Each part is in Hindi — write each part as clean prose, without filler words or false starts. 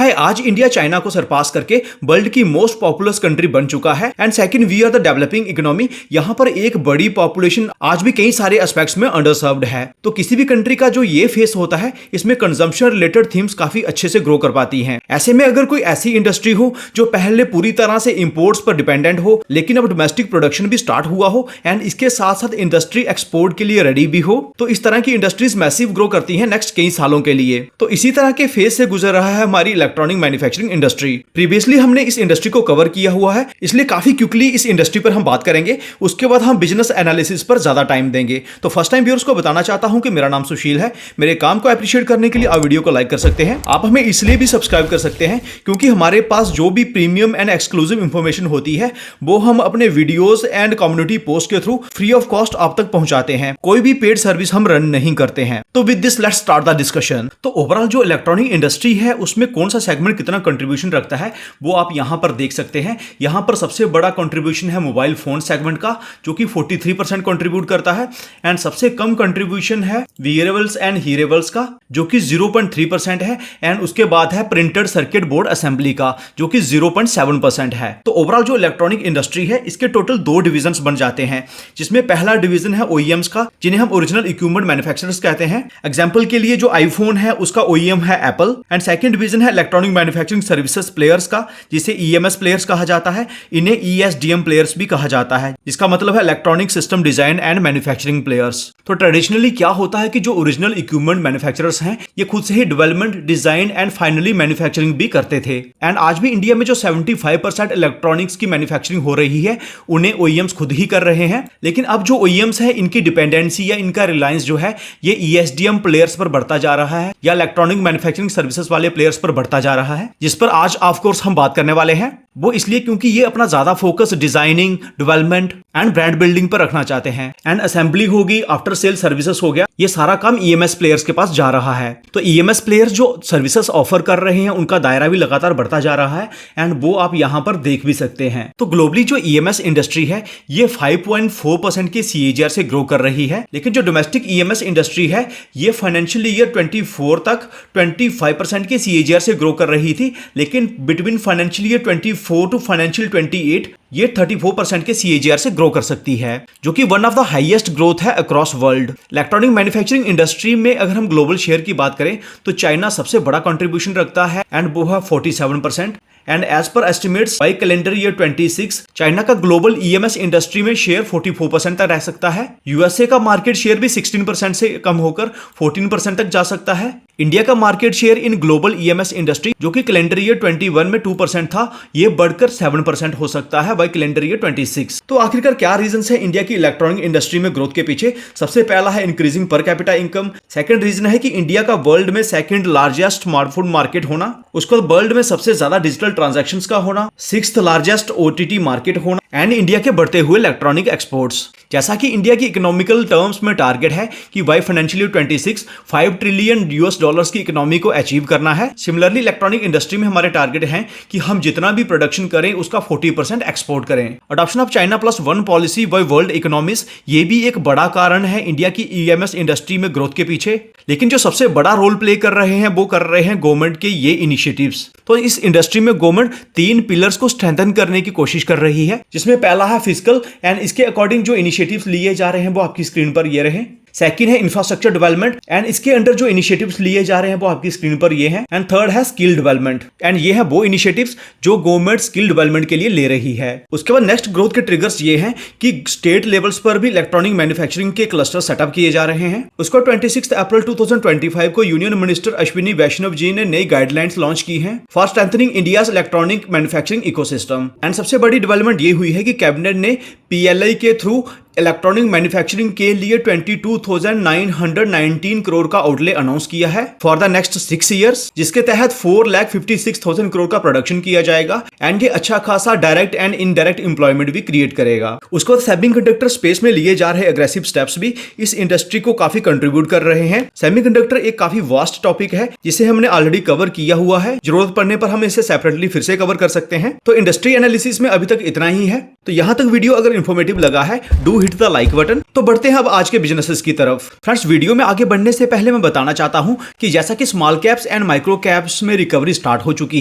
हाय, आज इंडिया चाइना को सरपास करके वर्ल्ड की मोस्ट पॉपुलस कंट्री बन चुका है and second we are the developing economy. यहाँ पर एक बड़ी पॉपुलेशन आज भी कई सारे एस्पेक्ट्स में अंडरसर्व्ड है। तो किसी भी कंट्री का जो ये फेस होता है, इसमें कंजम्पशन रिलेटेड थीम्स काफी अच्छे से ग्रो कर पाती हैं। ऐसे में अगर कोई ऐसी इंडस्ट्री हो जो पहले पूरी तरह से इंपोर्ट्स पर डिपेंडेंट हो, लेकिन अब डोमेस्टिक प्रोडक्शन भी स्टार्ट हुआ हो एंड इसके साथ साथ इंडस्ट्री एक्सपोर्ट के लिए रेडी भी हो, तो इस तरह की इंडस्ट्रीज मैसिव ग्रो करती हैं नेक्स्ट कई सालों के लिए। तो इसी तरह के फेज से गुजर रहा है हमारी इलेक्ट्रॉनिक मैन्युफैक्चरिंग इंडस्ट्री। प्रीवियसली हमने इस इंडस्ट्री को कवर किया हुआ है, इसलिए काफी क्विकली इस इंडस्ट्री पर हम बात करेंगे। उसके बाद हम बिजनेस एनालिसिस पर ज्यादा टाइम देंगे। तो फर्स्ट टाइम व्यूअर्स को बताना चाहता हूं कि मेरा नाम सुशील है। मेरे काम को अप्रिशिएट करने के लिए आप वीडियो को लाइक कर सकते हैं। आप हमें इसलिए भी सब्सक्राइब कर सकते हैं क्योंकि हमारे पास जो भी प्रीमियम एंड एक्सक्लूसिव इंफॉर्मेशन होती है वो हम अपने वीडियोस एंड कम्युनिटी पोस्ट के थ्रू फ्री ऑफ कॉस्ट आप तक पहुंचाते हैं। कोई भी पेड सर्विस हम रन नहीं करते हैं। तो with this let's start the discussion. तो ओवरऑल जो इलेक्ट्रॉनिक इंडस्ट्री है उसमें कौन सा सेगमेंट कितना कंट्रीब्यूशन रखता है वो आप यहां पर देख सकते हैं। यहां पर सबसे बड़ा कंट्रीब्यूशन है मोबाइल फोन सेगमेंट का, जो कि 43% कंट्रीब्यूट करता है एंड सबसे कम कंट्रीब्यूशन है वियरेबल्स एंड हीरेबल्स का, जो कि 0.3% है एंड उसके बाद है प्रिंटेड सर्किट बोर्ड असेंबली का, जो कि 0.7% है। तो ओवरऑल जो इलेक्ट्रॉनिक इंडस्ट्री है इसके टोटल 2 डिविजन्स बन जाते हैं, जिसमें पहला डिवीजन है ओईएम्स का, जिन्हें हम ओरिजिनल इक्विपमेंट मैन्युफैक्चरर्स कहते हैं। एग्जांपल के लिए जो आईफोन है उसका ओईएम है एप्पल। एंड सेकंड डिवीजन है इलेक्ट्रॉनिक मैन्युफैक्चरिंग सर्विसेज प्लेयर्स का, जिसे ईएमएस प्लेयर्स कहा जाता है। इन्हें ईएसडीएम प्लेयर्स भी कहा जाता है, जिसका मतलब है electronic system design and manufacturing players. तो ट्रेडिशनली क्या होता है कि जो ओरिजिनल इक्विपमेंट मैन्युफैक्चरर्स हैं ये खुद से ही development, design and finally manufacturing भी करते थे। एंड आज भी इंडिया में जो 75% इलेक्ट्रॉनिक्स की मैन्युफैक्चरिंग हो रही है उन्हें ओईएम्स खुद ही कर रहे हैं। लेकिन अब जो ओईएम्स है इनकी डिपेंडेंसी या इनका रिलायंस जो है ये ईएसडीएम प्लेयर्स पर बढ़ता जा रहा है या इलेक्ट्रॉनिक मैन्युफैक्चरिंग सर्विसेज वाले प्लेयर्स पर बढ़ता जा रहा है, जिस पर आज ऑफ कोर्स हम बात करने वाले हैं। वो इसलिए क्योंकि ये अपना ज्यादा focus designing, development and brand building पर रखना चाहते हैं। एंड असेंबली होगी, आफ्टर सेल सर्विसेज हो गया, ये सारा काम ईएमएस प्लेयर्स के पास जा रहा है। तो ईएमएस प्लेयर्स जो सर्विसेज ऑफर कर रहे हैं उनका दायरा भी लगातार बढ़ता जा रहा है एंड वो आप यहां पर देख भी सकते हैं। तो ग्लोबली जो ईएमएस इंडस्ट्री है ये 5.4% के सीएजीआर से ग्रो कर रही है। लेकिन जो डोमेस्टिक ईएमएस इंडस्ट्री है ये फाइनेंशियल ईयर 24 तक 25% के सीएजीआर से ग्रो कर रही थी, लेकिन between financial year 24 to financial 28 ये 34% के सीएजीआर से ग्रो कर सकती है, जो कि one of the highest growth है across world. Electronic manufacturing industry में अगर हम ग्लोबल शेयर की बात करें तो चाइना सबसे बड़ा कंट्रीब्यूशन रखता है एंड वो है 47%। And as per estimates by calendar year 26 China का ग्लोबल ईएमएस इंडस्ट्री में शेयर 44% तक रह सकता है। यूएसए का मार्केट शेयर भी 16% से कम होकर 14% तक जा सकता है। इंडिया का market share in global EMS industry, जो कि कैलेंडर ईयर 21 में 2% था, ये बढ़कर 7% हो सकता है बाय कैलेंडर ईयर 26। तो आखिरकार क्या रीजंस है इंडिया की इलेक्ट्रॉनिक इंडस्ट्री में ग्रोथ के पीछे? सबसे पहला है increasing per capita income. Second reason है कि इंडिया का वर्ल्ड में सेकंड लार्जेस्ट स्मार्टफोन मार्केट होना, उसके बाद वर्ल्ड में सबसे ज्यादा डिजिटल ट्रांजैक्शंस का होना, 6th लार्जेस्ट ओटीटी मार्केट होना एंड इंडिया के बढ़ते हुए इलेक्ट्रॉनिक एक्सपोर्ट्स। जैसा कि इंडिया की इकोनॉमिकल टर्म्स में टारगेट है कि बाय फाइनेंशियल ईयर 26 $5 ट्रिलियन की इकोनॉमी को अचीव करना है। सिमिलरली इलेक्ट्रॉनिक इंडस्ट्री में हमारे टारगेट हैं कि हम जितना भी प्रोडक्शन करें उसका 40% एक्सपोर्ट करें। Adoption of China +1 policy bye world economies, ये भी एक बड़ा कारण है इंडिया की ईएमएस इंडस्ट्री में ग्रोथ के पीछे। लेकिन जो सबसे बड़ा रोल प्ले कर रहे हैं वो कर रहे हैं गवर्नमेंट के ये इनिशिएटिव्स। तो इस इंडस्ट्री में गवर्नमेंट 3 पिलर्स को स्ट्रेंथन करने की कोशिश कर रही है, जिसमें पहला है फिस्कल एंड इसके अकॉर्डिंग जो इनिशिएटिव्स लिए जा रहे हैं वो आपकी स्क्रीन पर ये रहे। सेकंड है इंफ्रास्ट्रक्चर डेवलपमेंट एंड इसके अंडर जो इनिशिएटिव्स लिए जा रहे हैं वो आपकी स्क्रीन पर ये हैं। एंड थर्ड है स्किल डेवलपमेंट एंड ये है वो इनिशिएटिव्स जो गवर्नमेंट स्किल डेवलपमेंट के लिए ले रही है। उसके बाद नेक्स्ट ग्रोथ के ट्रिगर्स ये हैं कि स्टेट लेवल्स पर भी इलेक्ट्रॉनिक मैन्युफैक्चरिंग के क्लस्टर सेटअप किए जा रहे हैं। उसको 26 अप्रैल 2025 को यूनियन मिनिस्टर अश्विनी वैष्णव जी ने नई गाइडलाइंस लॉन्च की हैं for strengthening India's electronic manufacturing ecosystem. And सबसे बड़ी डेवलपमेंट ये हुई है कि कैबिनेट ने पीएलआई के थ्रू इलेक्ट्रॉनिक मैन्युफैक्चरिंग के लिए 22,919 करोड़ का आउटले अनाउंस किया है फॉर द नेक्स्ट 6 ईयर्स, जिसके तहत 4,56,000 करोड़ का प्रोडक्शन किया जाएगा एंड ये अच्छा खासा डायरेक्ट एंड इनडायरेक्ट एम्प्लॉयमेंट भी क्रिएट करेगा। उसके बाद सेमीकंडक्टर स्पेस में लिए जा रहे अग्रेसिव स्टेप्स भी इस इंडस्ट्री को काफी कंट्रीब्यूट कर रहे हैं। सेमीकंडक्टर एक काफी वास्ट टॉपिक है जिसे हमने ऑलरेडी कवर किया हुआ है। जरूरत पड़ने पर हम इसे सेपरेटली फिर से कवर कर सकते हैं। तो इंडस्ट्री एनालिसिस में अभी तक इतना ही है। तो यहाँ तक वीडियो अगर इन्फॉर्मेटिव लगा है, do hit the like button. तो बढ़ते हैं अब आज के बिजनेसेस की तरफ। फ्रेंड्स, वीडियो में आगे बढ़ने से पहले मैं बताना चाहता हूँ कि जैसा कि small caps and micro caps में रिकवरी स्टार्ट हो चुकी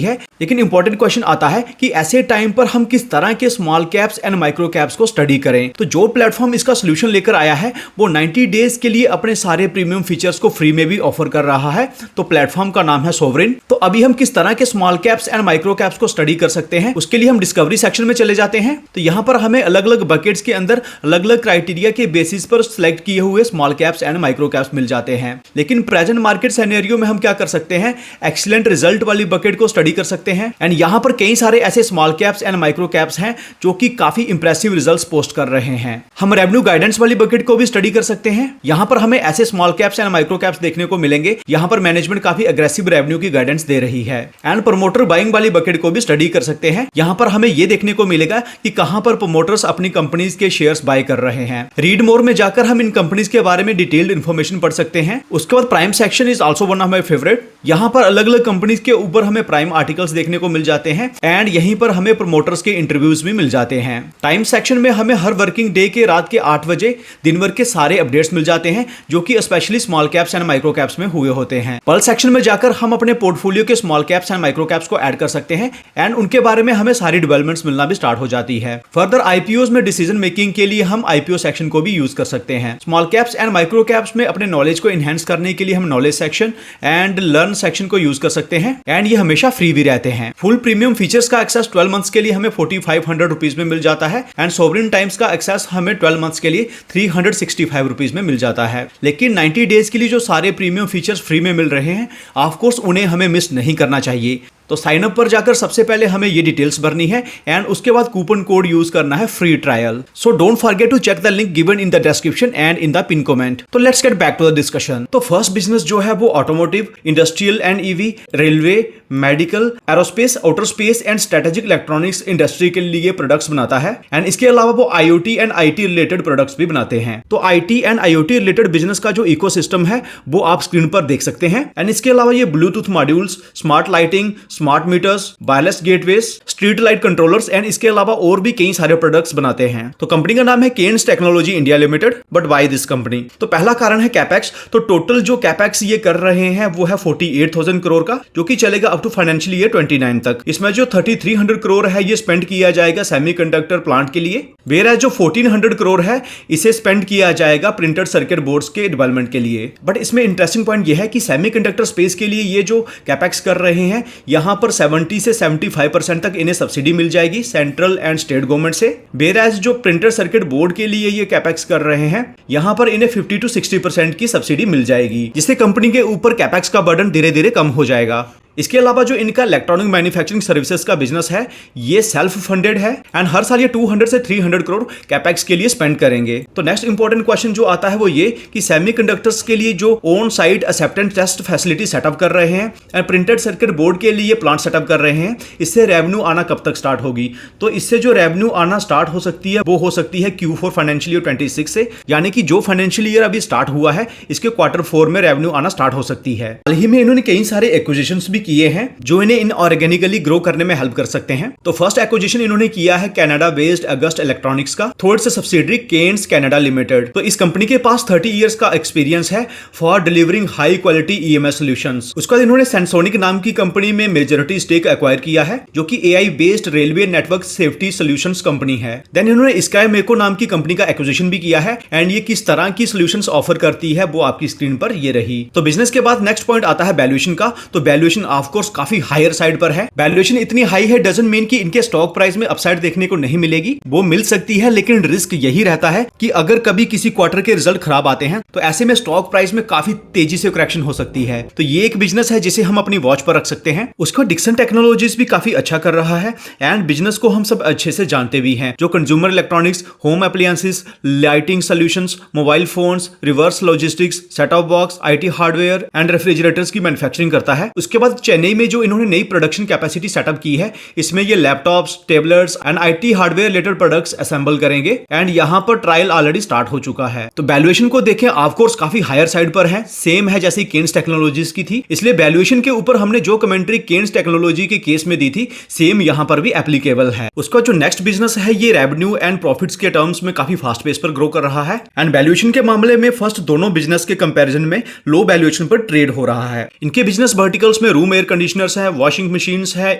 है, लेकिन इंपॉर्टेंट क्वेश्चन आता है कि ऐसे टाइम पर हम किस तरह के small caps and micro caps को स्टडी करें। तो जो प्लेटफॉर्म इसका सोल्यूशन लेकर आया है वो 90 डेज के लिए अपने सारे प्रीमियम फीचर्स को फ्री में भी ऑफर कर रहा है। तो प्लेटफॉर्म का नाम है सोवरेन। तो अभी हम किस तरह के small caps and micro caps को स्टडी कर सकते हैं, उसके लिए हम डिस्कवरी सेक्शन में चले जाते हैं। तो यहाँ पर हमें अलग अलग बकेट्स के अंदर अलग अलग क्राइटेरिया के बेसिस पर सिलेक्ट किए हुए small caps and micro caps मिल जाते हैं। लेकिन प्रेजेंट मार्केट सिनेरियो में हम क्या कर सकते हैं, एक्सीलेंट रिजल्ट वाली बकेट को स्टडी कर सकते हैं। एंड यहाँ पर कई सारे ऐसे small caps and micro caps हैं जो कि काफी इंप्रेसिव रिजल्ट्स पोस्ट कर रहे हैं। हम रेवेन्यू गाइडेंस वाली बकेट को भी स्टडी कर सकते हैं। यहाँ पर हमें ऐसे small caps and micro caps देखने को मिलेंगे यहाँ पर मैनेजमेंट काफी अग्रेसिव रेवेन्यू की गाइडेंस दे रही है। एंड प्रमोटर बाइंग वाली बकेट को भी स्टडी कर सकते हैं। यहाँ पर हमें यह देखने को मिलेगा कि कहां पर प्रमोटर्स अपनी कंपनीज के शेयर्स बाय कर रहे हैं। रीड मोर में जाकर हम इन कंपनीज के बारे में डिटेल्ड इंफॉर्मेशन पढ़ सकते हैं। उसके बाद prime section is also one of my favourite. यहाँ पर अलग अलग कंपनीज के ऊपर हमें प्राइम आर्टिकल्स देखने को मिल जाते हैं एंड यहीं पर हमें प्रमोटर्स के इंटरव्यूज भी मिल जाते हैं। टाइम सेक्शन में हमें हर वर्किंग डे के रात के 8 बजे दिन भर के सारे अपडेट्स मिल जाते हैं जो कि specially small caps and micro caps में हुए होते हैं। पल्स सेक्शन में जाकर हम अपने पोर्टफोलियो के small caps and micro caps को ऐड कर सकते हैं एंड उनके बारे में हमें सारी डेवलपमेंट्स मिलना भी स्टार्ट हो जाती है। फर्दर आईपीओज में डिसीजन मेकिंग के लिए हम आईपीओ सेक्शन को भी यूज कर सकते हैं। Small caps and micro caps में अपने नॉलेज को एनहांस करने के लिए हम knowledge section and learn section को यूज कर सकते हैं एंड ये हमेशा फ्री भी रहते हैं। फुल प्रीमियम फीचर्स का एक्सेस 12 मंथ्स के लिए हमें 4500 रुपीज में मिल जाता है एंड सोवरेन टाइम्स का एक्सेस हमें 12 मंथ्स के लिए 365 रुपीज में मिल जाता है। लेकिन 90 डेज के लिए जो सारे प्रीमियम फीचर्स फ्री में मिल रहे हैं, ऑफ कोर्स उन्हें हमें मिस नहीं करना चाहिए। तो साइन अप पर जाकर सबसे पहले हमें ये डिटेल्स भरनी है एंड उसके बाद कूपन कोड यूज करना है free trial. So don't forget to check the link given in the description and in the pin comment. तो let's get back to the discussion. तो फर्स्ट बिजनेस जो है वो automotive, industrial and EV, railway, medical, aerospace, outer space and strategic electronics industry के लिए प्रोडक्ट्स बनाता है एंड इसके अलावा वो IoT and IT related products भी बनाते हैं। तो IT and IoT related business का जो इकोसिस्टम है वो आप स्क्रीन पर देख सकते हैं एंड इसके अलावा ये Bluetooth modules, smart lighting, smart meters, wireless gateways, street light controllers and इसके अलावा और भी कई सारे प्रोडक्ट्स बनाते हैं। तो कंपनी का नाम है Kaynes Technology India Limited. But why this company? तो पहला कारण है कैपेक्स। तो टोटल जो कैपेक्स ये कर रहे हैं वो है 48,000 करोड़ का, जो कि चलेगा अप टू फाइनेंशियल ईयर 29 तक। इसमें जो 3300 करोड़ है ये स्पेंड किया जाएगा सेमीकंडक्टर प्लांट के लिए, वेयर जो 1400 करोड़ है इसे स्पेंड किया जाएगा प्रिंटेड सर्किट बोर्ड्स के डेवलपमेंट के लिए। बट इसमें इंटरेस्टिंग पॉइंट यह है कि सेमीकंडक्टर स्पेस के लिए ये जो कैपेक्स कर रहे हैं यहां पर 70 से 75% तक इन्हें सब्सिडी मिल जाएगी सेंट्रल एंड स्टेट गवर्नमेंट से। वेयर जो प्रिंटर सर्किट बोर्ड के लिए ये कैपेक्स कर रहे हैं यहां पर इन्हें 50 to 60% की सब्सिडी मिल जाएगी, जिससे कंपनी के ऊपर कैपेक्स का बर्डन धीरे धीरे कम हो जाएगा। इसके अलावा जो इनका इलेक्ट्रॉनिक मैन्युफैक्चरिंग सर्विसेज का बिजनेस है ये सेल्फ फंडेड है एंड हर साल ये 200 से 300 करोड़ कैपेक्स के लिए स्पेंड करेंगे। तो नेक्स्ट इंपॉर्टेंट क्वेश्चन जो आता है वो ये कि सेमीकंडक्टर्स के लिए जो on site acceptance test facility setup कर रहे हैं एंड प्रिंटेड सर्किट बोर्ड के लिए प्लांट सेटअप कर रहे हैं, इससे रेवेन्यू आना कब तक स्टार्ट होगी? तो इससे जो रेवेन्यू आना स्टार्ट हो सकती है वो हो सकती है Q4 फाइनेंशियल ईयर 26 से, यानी कि जो फाइनेंशियल ईयर अभी स्टार्ट हुआ है इसके Q4 में रेवेन्यू आना स्टार्ट हो सकती है। हाल ही में इन्होंने कई सारे एक्विजिशंस भी किए हैं जो इन्हें इनऑर्गेनिकली ग्रो करने में हेल्प कर सकते हैं। तो फर्स्ट एक्विजिशन इन्होंने किया है कनाडा बेस्ड अगस्ट इलेक्ट्रॉनिक्स का थर्ड से सब्सिडरी केन्स कनाडा लिमिटेड। तो इस कंपनी के पास 30 इयर्स का एक्सपीरियंस है for delivering high quality EMS solutions. उसके बाद इन्होंने सेंसोनिक नाम की कंपनी में मेजॉरिटी स्टेक एक्वायर किया है जो कि AI based railway network safety solutions company है। देन इन्होंने स्काई मेको नाम की कंपनी का एक्विजिशन भी किया है एंड ये किस तरह की सॉल्यूशंस ऑफर करती है वो आपकी स्क्रीन पर ये रही। तो बिजनेस के बाद नेक्स्ट पॉइंट आता है वैल्यूएशन का। तो वैल्यूएशन ऑफ कोर्स काफी हायर साइड पर है। वैल्यूएशन इतनी हाई है डजंट मीन कि इनके स्टॉक प्राइस में अपसाइड देखने को नहीं मिलेगी, वो मिल सकती है, लेकिन रिस्क यही रहता है कि अगर कभी किसी क्वार्टर के रिजल्ट खराब आते हैं तो ऐसे में स्टॉक प्राइस में काफी तेजी से करेक्शन हो सकती है। तो ये एक बिजनेस है जिसे हम अपनी वॉच पर रख सकते हैं। उसका डिक्सन टेक्नोलॉजीज भी काफी अच्छा कर रहा है एंड बिजनेस को हम सब अच्छे से जानते भी हैं, जो consumer electronics, home appliances, lighting solutions, mobile phones, reverse logistics, set of box, IT hardware and refrigerators की मैन्युफैक्चरिंग करता है। उसके बाद साथ चेन्नई में जो इन्होंने नई प्रोडक्शन कैपेसिटी सेटअप की है, इसमें ये laptops, tablets and IT hardware related products assemble करेंगे एंड यहाँ पर ट्रायल ऑलरेडी स्टार्ट हो चुका है। तो वैल्यूएशन को देखें ऑफ कोर्स काफी हायर साइड पर है, सेम है जैसे केन्स टेक्नोलॉजीज की थी, इसलिए वैल्यूएशन के ऊपर हमने जो कमेंट्री केन्स टेक्नोलॉजी के केस में दी थी सेम यहाँ पर भी एप्लीकेबल है। उसका जो नेक्स्ट बिजनेस है ये रेवेन्यू एंड प्रॉफिट्स के टर्म्स में काफी फास्ट पेस पर ग्रो कर रहा है एंड वैल्यूएशन के मामले में फर्स्ट दोनों बिजनेस के कंपैरिजन में लो वैल्यूएशन पर ट्रेड हो रहा है। इनके बिजनेस वर्टिकल्स में रूम एयर कंडीशनर्स है, वॉशिंग मशीन्स है,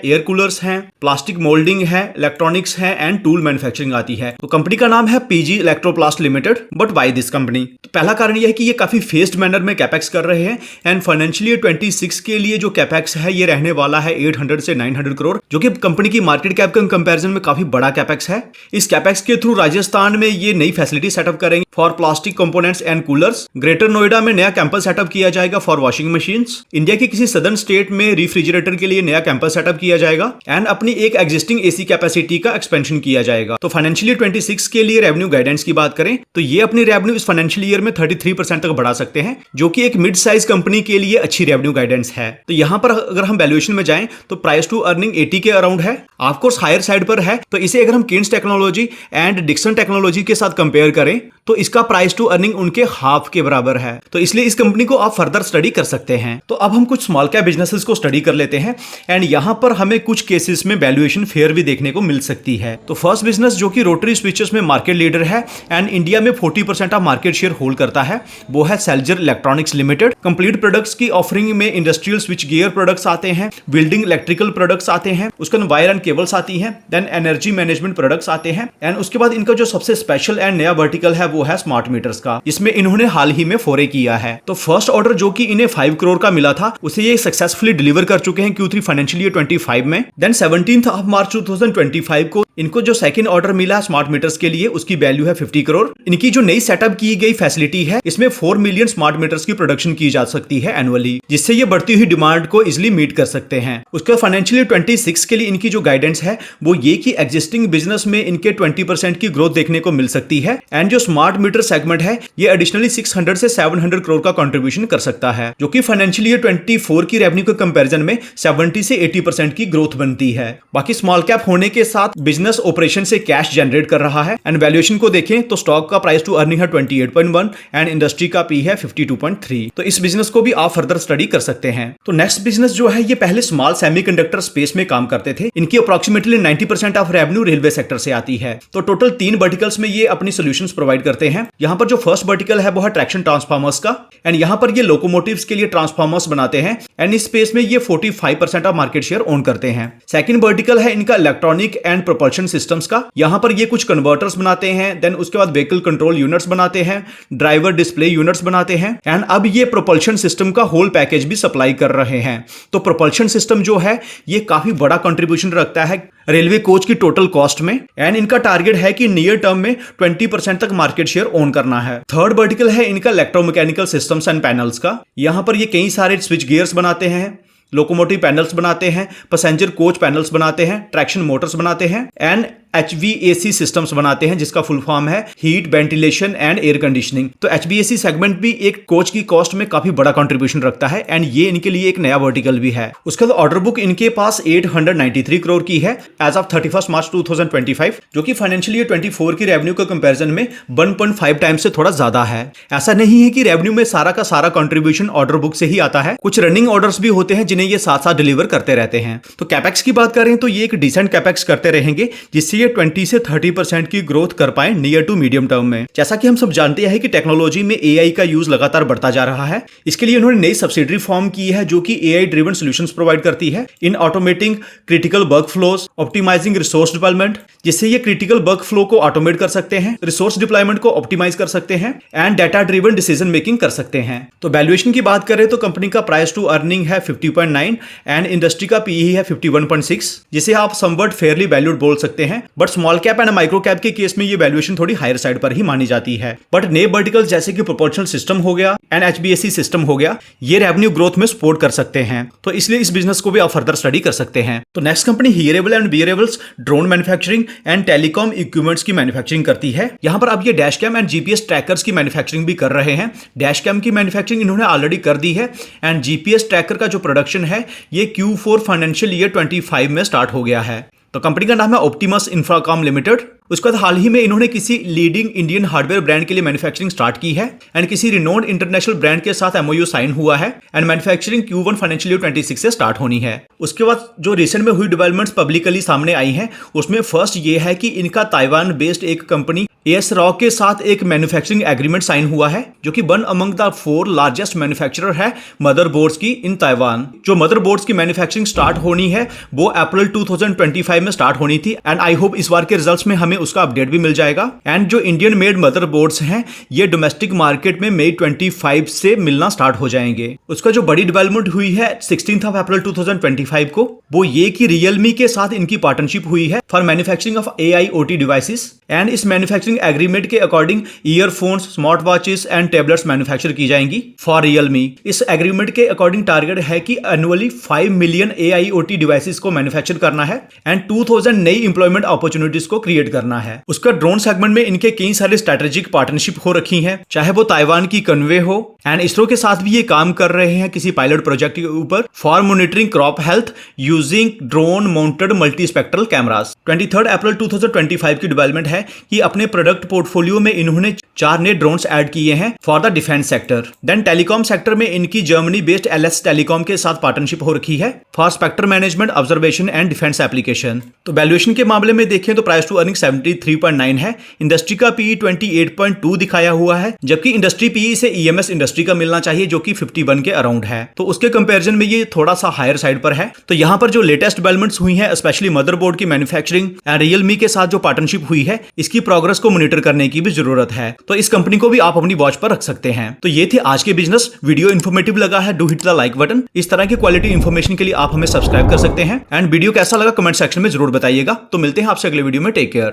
एयर कूलर्स हैं, प्लास्टिक मोल्डिंग है, इलेक्ट्रॉनिक्स है एंड टूल मैन्युफैक्चरिंग आती है। तो कंपनी का नाम है PG Electroplast limited. But why this company? तो पहला कारण यह है कि ये काफी फेस्ड मैनर में कैपेक्स कर रहे हैं एंड फाइनेंशियल 26 के लिए जो कैपेक्स है ये रहने वाला है 800 से 900 करोड़, जो कि कंपनी की मार्केट कैप के कंपैरिजन में काफी बड़ा कैपेक्स है। इस कैपेक्स के थ्रू राजस्थान में ये नई फैसिलिटी सेटअप करेंगे for plastic components and coolers. Greater Noida में नया कैंपस सेटअप किया जाएगा फॉर वॉशिंग मशीन्स। इंडिया के किसी सदर्न स्टेट में रेफ्रिजरेटर के लिए नया कैंपस सेटअप किया जाएगा एंड अपनी एक एग्जिस्टिंग AC कैपेसिटी का एक्सपेंशन किया जाएगा। तो फाइनेंशियल 26 के लिए रेवेन्यू गाइडेंस की बात करें तो ये अपनी रेवेन्यू इस फाइनेंशियल ईयर में 33% तक बढ़ा सकते हैं, जो कि एक मिड साइज कंपनी के लिए अच्छी रेवेन्यू गाइडेंस है। तो यहां पर अगर हम वैल्यूएशन में जाएं तो प्राइस टू अर्निंग 80 के अराउंड है, ऑफ कोर्स हायर साइड पर है। तो इसे अगर हम Kaynes Technology and Dixon Technology के साथ कंपेयर करें तो इसका प्राइस टू अर्निंग उनके हाफ के बराबर है। तो इसलिए इस कंपनी को आप फर्दर स्टडी कर सकते हैं। तो अब हम कुछ स्मॉल कैप बिजनेसेस को स्टडी कर लेते हैं एंड यहां पर हमें कुछ केसेस में वैल्यूएशन फेयर भी देखने को मिल सकती है। तो फर्स्ट बिजनेस जो कि रोटरी स्विचेस में मार्केट लीडर है एंड इंडिया में 40% ऑफ मार्केट शेयर होल्ड करता है, वो है Seltzer electronics limited. Complete products की ऑफरिंग में इंडस्ट्रियल स्विच गियर प्रोडक्ट्स आते हैं, बिल्डिंग इलेक्ट्रिकल प्रोडक्ट्स आते हैं, उसके बाद वायर एंड केबल्स आती हैं, देन एनर्जी मैनेजमेंट प्रोडक्ट्स आते हैं एंड उसके बाद इनका जो सबसे स्पेशल एंड नया वर्टिकल है वो है स्मार्ट मीटर्स का, जिसमें इन्होंने हाल ही में फोरे किया है। तो फर्स्ट ऑर्डर जो कि इन्हें 5 करोड़ का मिला था उसे ये सक्सेसफुली डिलीवर कर चुके हैं Q3 फाइनेंशियल ईयर 25 में। देन 17 मार्च 2025 को इनको जो सेकंड ऑर्डर मिला स्मार्ट मीटर्स के लिए उसकी वैल्यू है 50 करोड़। इनकी जो नई सेटअप की गई फैसिलिटी है इसमें 4 मिलियन स्मार्ट मीटर्स की प्रोडक्शन की जा सकती है एनुअली, जिससे ये बढ़ती हुई डिमांड को इजिली मीट कर सकते हैं। उसके फाइनेंशियल ईयर 26 के लिए इनकी जो गाइडेंस है वो ये कि एग्जिस्टिंग बिजनेस में इनके 20% की ग्रोथ देखने को मिल सकती है एंड जो स्मार्ट मीटर सेगमेंट है ये एडिशनली 600 से 700 करोड़ का कंट्रीब्यूशन कर सकता है, जो कि फाइनेंशियल ईयर 24 की रेवेन्यू के कंपैरिजन में 70 से 80% की ग्रोथ बनती है। बाकी स्मॉल कैप होने के साथ बिजनेस ऑपरेशन से कैश जनरेट कर रहा है एंड वैल्यूएशन को देखें तो स्टॉक का प्राइस टू अर्निंग है 28.1 एंड इंडस्ट्री का पी है 52.3। तो इस बिजनेस को भी आप फर्दर स्टडी कर सकते हैं। तो नेक्स्ट बिजनेस जो है ये पहले स्मॉल सेमीकंडक्टर स्पेस में काम करते थे। इनकी approximately 90% of revenue railway sector से आती है। तो टोटल 3 वर्टिकल्स में ये अपनी सॉल्यूशंस प्रोवाइड करते हैं। यहाँ पर जो फर्स्ट वर्टिकल है वो है ट्रैक्शन ट्रांसफार्मर्स का एंड यहाँ पर ये लोकोमोटिव्स के लिए ट्रांसफार्मर्स बनाते हैं एंड इस स्पेस में ये 45% ऑफ मार्केट शेयर ओन करते हैं। सेकंड वर्टिकल है इनका इलेक्ट्रॉनिक एंड प्रोपल्शन सिस्टम्स का। यहाँ पर ये कुछ कन्वर्टर्स बनाते हैं, देन उसके बाद व्हीकल कंट्रोल यूनिट्स बनाते हैं, ड्राइवर डिस्प्ले यूनिट्स बनाते हैं एंड अब ये प्रोपल्शन सिस्टम का होल पैकेज भी सप्लाई कर रहे हैं। तो प्रोपल्शन सिस्टम जो है ये काफी बड़ा कंट्रीब्यूशन रखता है रेलवे कोच की टोटल कॉस्ट में एंड इनका टारगेट है कि नियर टर्म में 20% तक मार्केट शेयर ओन करना है। थर्ड वर्टिकल है इनका इलेक्ट्रोमैकेनिकल सिस्टम्स एंड पैनल्स का। यहां पर ये कई सारे स्विच गियर्स बनाते हैं, लोकोमोटिव पैनल्स बनाते हैं, पैसेंजर कोच पैनल्स बनाते हैं, ट्रैक्शन मोटर्स बनाते हैं एंड HVAC सिस्टम्स बनाते हैं, जिसका फुल फॉर्म है heat ventilation and air conditioning. तो HVAC सेगमेंट भी एक कोच की कॉस्ट में काफी बड़ा कंट्रीब्यूशन रखता है एंड ये इनके लिए एक नया वर्टिकल भी है। उसके बाद ऑर्डर बुक इनके पास 893 करोड़ की है एज ऑफ 31 मार्च 2025, जो कि फाइनेंशियल ईयर 24 की रेवेन्यू के कंपैरिजन में 1.5 टाइम्स से थोड़ा ज्यादा है। ऐसा नहीं है कि रेवेन्यू में सारा का सारा कंट्रीब्यूशन ऑर्डर बुक से ही आता है, कुछ रनिंग ऑर्डर्स भी होते हैं जिन्हें ये साथ साथ डिलीवर करते रहते हैं। तो कैपेक्स की बात करें तो ये एक डिसेंट कैपेक्स करते रहेंगे, जिससे ये 20 से 30% की ग्रोथ कर पाए नियर टू मीडियम टर्म में। जैसा कि हम सब जानते हैं कि टेक्नोलॉजी में AI का यूज लगातार बढ़ता जा रहा है। इसके लिए उन्होंने नई सब्सिडरी फॉर्म की है जो कि AI ड्रिवन सॉल्यूशंस प्रोवाइड करती है in automating critical work flows, optimising resource development, जिससे ये क्रिटिकल वर्क फ्लो को ऑटोमेट कर सकते हैं, रिसोर्स डिप्लॉयमेंट को ऑप्टिमाइज कर सकते हैं and data driven decision making कर सकते हैं। तो वैल्यूएशन की बात करें तो कंपनी का प्राइस टू अर्निंग है 50.9 एंड इंडस्ट्री का PE है 51.6, जिसे आप समवट फेयरली वैल्यूड बोल सकते हैं। But small cap and micro cap के केस में ये वैल्यूएशन थोड़ी हायर साइड पर ही मानी जाती है। बट नए वर्टिकल जैसे कि प्रोपोर्शनल सिस्टम हो गया एंड HBAC सिस्टम हो गया, ये रेवेन्यू ग्रोथ में सपोर्ट कर सकते हैं, तो इसलिए इस बिजनेस को भी आप फर्दर स्टडी कर सकते हैं। तो next company hearable and wearables drone manufacturing and telecom equipments की मैन्युफैक्चरिंग करती है। यहाँ पर अब ये dash cam and GPS trackers की मैन्युफैक्चरिंग भी कर रहे हैं। डैश कैम की मैन्युफैक्चरिंग इन्होंने ऑलरेडी कर दी है एंड GPS ट्रैकर का जो प्रोडक्शन है ये Q4 फाइनेंशियल ईयर 25 में स्टार्ट हो गया है। तो कंपनी का नाम है ऑप्टिमस इंफ्राकॉम लिमिटेड। उसके बाद हाल ही में इन्होंने किसी लीडिंग इंडियन हार्डवेयर ब्रांड के लिए मैन्युफैक्चरिंग स्टार्ट की है एंड किसी रिनोन्ड इंटरनेशनल ब्रांड के साथ MOU साइन हुआ है and manufacturing Q1 financial year 26 से स्टार्ट होनी है। उसके बाद जो रिसेंट में हुई डेवलपमेंट्स पब्लिकली सामने आई हैं उसमें फर्स्ट ये है कि इनका ताइवान बेस्ड एक कंपनी ASRock के साथ एक मैन्युफैक्चरिंग एग्रीमेंट साइन हुआ है, जो कि one among the 4 largest manufacturer है मदरबोर्ड्स की इन ताइवान। जो मदरबोर्ड्स की मैन्युफैक्चरिंग स्टार्ट होनी है वो अप्रैल 2025 में स्टार्ट होनी थी एंड आई होप इस बार के रिजल्ट्स में हमें उसका अपडेट भी मिल जाएगा। एंड जो इंडियन मेड मदरबोर्ड्स हैं ये डोमेस्टिक मार्केट में मई 25 से मिलना स्टार्ट हो जाएंगे। उसका जो बड़ी डेवलपमेंट हुई है 16 अप्रैल 2025 को, वो ये कि रियलमी के साथ इनकी पार्टनरशिप हुई है for manufacturing of AIoT devices and इस मैन्युफैक्चरिंग एग्रीमेंट के according earphones, smart watches and tablets manufacture की जाएंगी फॉर रियलमी। इस एग्रीमेंट के अकॉर्डिंग टारगेट है कि एनुअली 5 मिलियन AIoT डिवाइसेस को मैन्युफैक्चर करना है एंड 2000 नई एम्प्लॉयमेंट अपॉर्चुनिटीज को क्रिएट करना है। उसका ड्रोन सेगमेंट में इनके कई सारे स्ट्रेटेजिक पार्टनरशिप हो रखी है, चाहे वो ताइवान की कन्वे हो एंड इसरो के साथ भी ये काम कर रहे हैं किसी पायलट प्रोजेक्ट के ऊपर for monitoring crop health using drone mounted multispectral cameras. 23 अप्रैल 2025 की डेवलपमेंट है कि अपने प्रोडक्ट पोर्टफोलियो में इन्होंने 4 नए ड्रोन्स ऐड किए हैं for the defence sector. Then telecom sector में इनकी जर्मनी बेस्ड LS टेलीकॉम के साथ पार्टनरशिप हो रखी है for spectrum management, observation and defence application. तो वैल्यूएशन के मामले में देखें तो प्राइस टू अर्निंग 73.9 है। इंडस्ट्री का PE 28.2 दिखाया हुआ है, जबकि इंडस्ट्री PE से EMS इंडस्ट्री का मिलना चाहिए जो कि 51 के अराउंड है। तो उसके कंपैरिजन में ये थोड़ा सा हायर साइड पर है। तो यहाँ पर जो लेटेस्ट डेवलपमेंट्स हुई है स्पेशली मदरबोर्ड की मैन्युफैक्चरिंग एंड रियलमी के साथ जो पार्टनरशिप हुई है इसकी प्रोग्रेस को मॉनिटर करने की भी जरूरत है। तो इस कंपनी को भी आप अपनी वॉच पर रख सकते हैं। तो ये थे आज के बिजनेस। वीडियो इन्फॉर्मेटिव लगा है, do hit the like button. इस तरह की क्वालिटी इन्फॉर्मेशन के लिए आप हमें सब्सक्राइब कर सकते हैं एंड वीडियो कैसा लगा कमेंट सेक्शन में जरूर बताइएगा। तो मिलते हैं आपसे अगले वीडियो में। Take care.